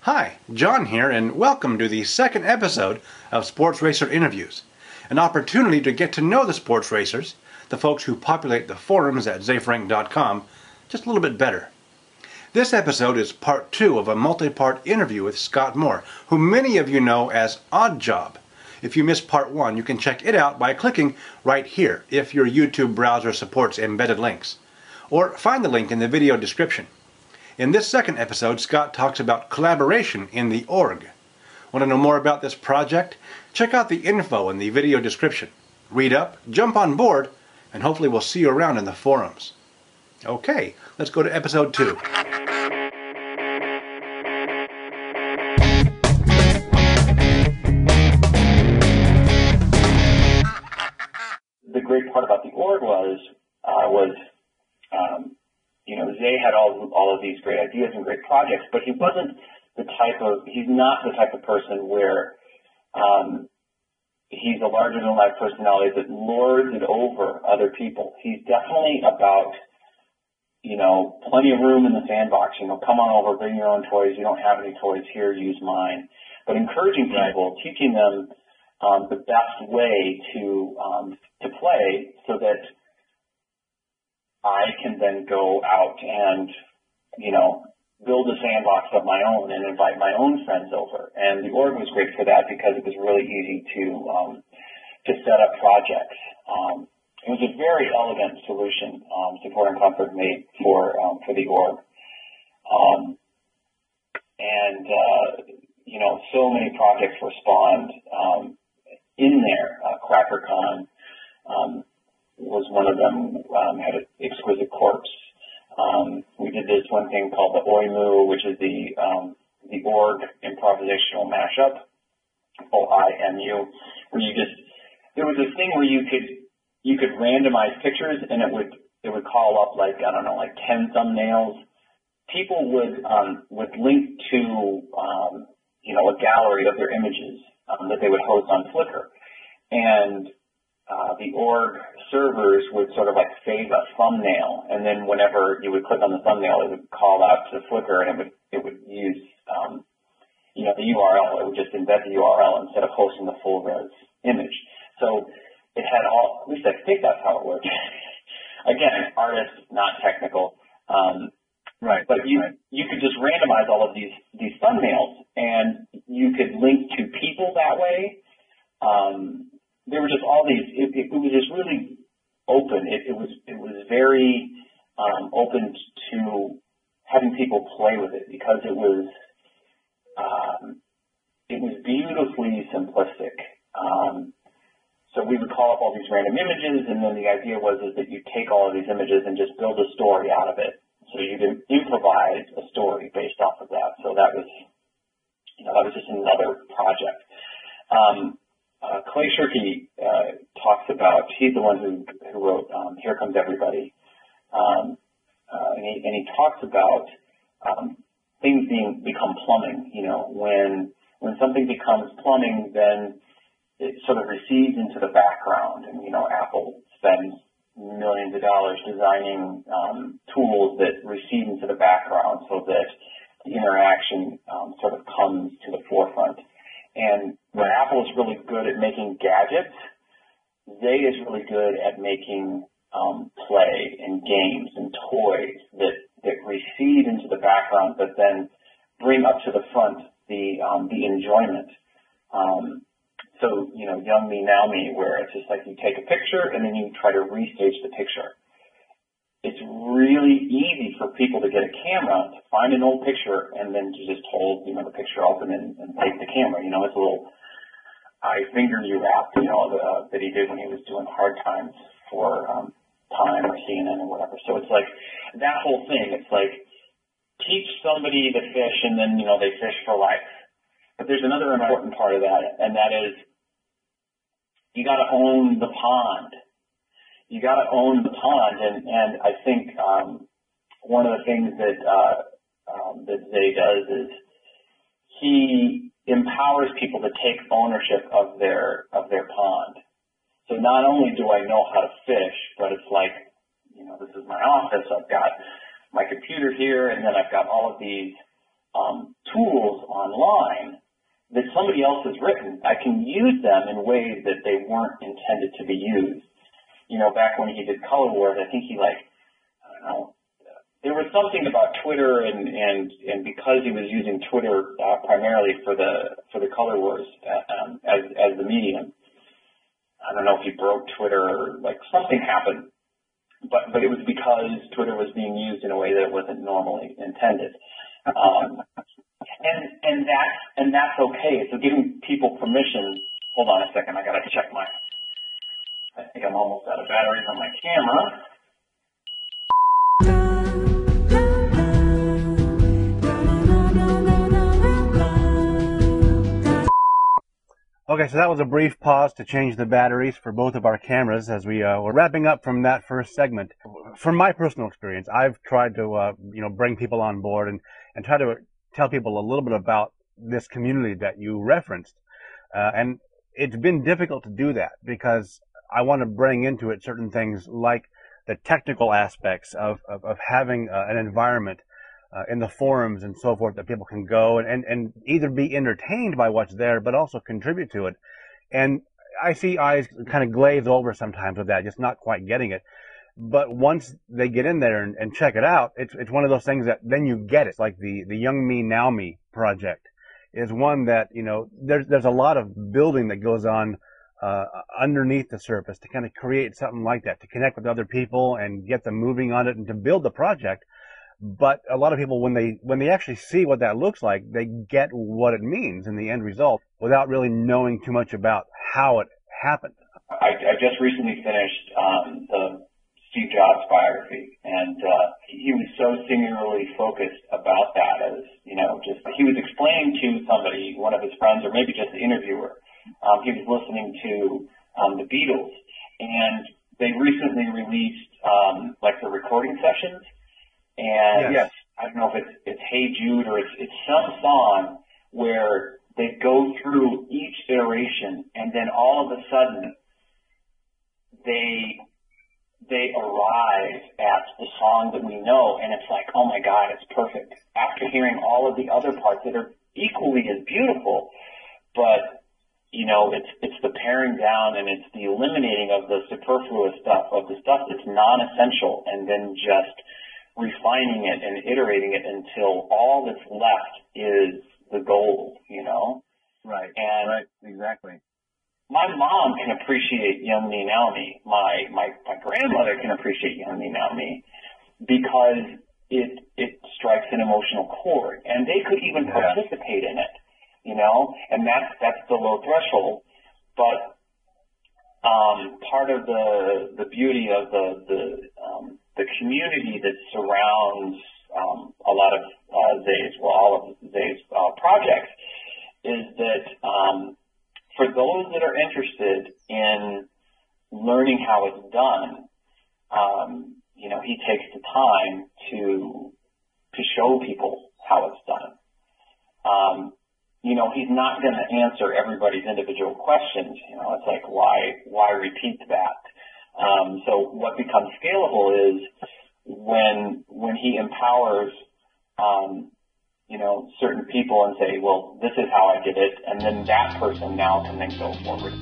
Hi, John here, and welcome to the second episode of Sports Racer Interviews, an opportunity to get to know the sports racers, the folks who populate the forums at zafrank.com, just a little bit better. This episode is part 2 of a multi-part interview with Scott Moore, who many of you know as AwedJob. If you missed part 1, you can check it out by clicking right here if your YouTube browser supports embedded links, or find the link in the video description. In this second episode, Scott talks about collaboration in the org. Want to know more about this project? Check out the info in the video description. Read up, jump on board, and hopefully we'll see you around in the forums. Okay, let's go to episode 2. The great part about the org was Zay had all of these great ideas and great projects, but he's not the type of person where he's a larger-than-life personality that lords it over other people. He's definitely about, plenty of room in the sandbox. Come on over, bring your own toys. You don't have any toys here, use mine. But encouraging people, teaching them the best way to play so that I can then go out and, build a sandbox of my own and invite my own friends over. And the org was great for that because it was really easy to set up projects. It was a very elegant solution, Support and Comfort made for the org. So many projects were spawned in there. CrackerCon was one of them, had an exquisite corpse. We did this one thing called the O.I.M.U, which is the org improvisational mashup, O.I.M.U, where there was this thing where you could randomize pictures and it would call up like 10 thumbnails. People would link to a gallery of their images that they would host on Flickr, and the org servers would sort of like save a thumbnail, and then whenever you would click on the thumbnail, it would call out to Flickr, and it would use the URL. It would just embed the URL instead of hosting the full res image. So it had all. At least I think that's how it worked. Again, artist, not technical. Right. But you could just randomize all of these thumbnails, and you could link to people that way. There were just all these. It was just really open. It was very open to having people play with it because it was beautifully simplistic. So we would call up all these random images, and then the idea was that you take all of these images and just build a story out of it. So you could improvise a story based off of that. So that was just another project. Clay Shirky talks about, he's the one who wrote Here Comes Everybody, and he talks about things become plumbing. When something becomes plumbing, then it sort of recedes into the background, and Apple spends millions of dollars designing tools that recede into the background so that the interaction sort of comes to the forefront. And where Apple is really good at making gadgets, Zay is really good at making play and games and toys that recede into the background, but then bring up to the front the enjoyment. So, young me, now me, where it's just like you take a picture and then you try to restage the picture. It's really easy for people to get a camera, to find an old picture, and then to just hold, the picture open and take the camera. It's a little I Finger You app, that he did when he was doing Hard Times for Time or CNN or whatever. So it's like that whole thing. It's like teach somebody to fish and then, they fish for life. But there's another important part of that, and that is you got to own the pond. You got to own the pond, and I think one of the things that Zay does is he empowers people to take ownership of their pond. So not only do I know how to fish, but it's like, this is my office. I've got my computer here, and then I've got all of these tools online that somebody else has written. I can use them in ways that they weren't intended to be used. Back when he did color wars, I think he I don't know, there was something about Twitter and because he was using Twitter primarily for the color wars as the medium. I don't know if he broke Twitter or something happened, but it was because Twitter was being used in a way that it wasn't normally intended. And that's okay. So giving people permission. Hold on a second. I gotta check I think I'm almost out of batteries on my camera. Okay, so that was a brief pause to change the batteries for both of our cameras as we were wrapping up from that first segment. From my personal experience, I've tried to bring people on board and try to tell people a little bit about this community that you referenced. And it's been difficult to do that because I want to bring into it certain things like the technical aspects of having an environment in the forums and so forth that people can go and either be entertained by what's there, but also contribute to it. And I see eyes kind of glaze over sometimes with that, just not quite getting it. But once they get in there and check it out, it's one of those things that then you get it. Like the Young Me Now Me project is one that, there's a lot of building that goes on underneath the surface to kind of create something like that, to connect with other people and get them moving on it and to build the project. But a lot of people, when they actually see what that looks like, they get what it means in the end result without really knowing too much about how it happened. I just recently finished the Steve Jobs biography, and he was so singularly focused about that as, he was explaining to somebody, one of his friends, or maybe just the interviewer, he was listening to the Beatles, and they recently released the recording sessions. And yes. I don't know if it's Hey Jude or it's some song where they go through each iteration and then all of a sudden they arrive at the song that we know, and it's like, oh my God, it's perfect. After hearing all of the other parts that are equally as beautiful, but it's the paring down and it's the eliminating of the superfluous stuff, of the stuff that's non-essential, and then just refining it and iterating it until all that's left is the gold, Right. And right. Exactly. My mom can appreciate Young Me Now Me. My grandmother can appreciate Young Me Now Me because it strikes an emotional chord, and they could even participate in it, and that's the low threshold. But part of the beauty of the community that surrounds a lot of all of Zay's projects is that for those that are interested in learning how it's done, he takes the time to show people how it's done. He's not going to answer everybody's individual questions. It's like, why repeat that? So what becomes scalable is when he empowers, certain people and say, well, this is how I did it, and then that person now can then go forward.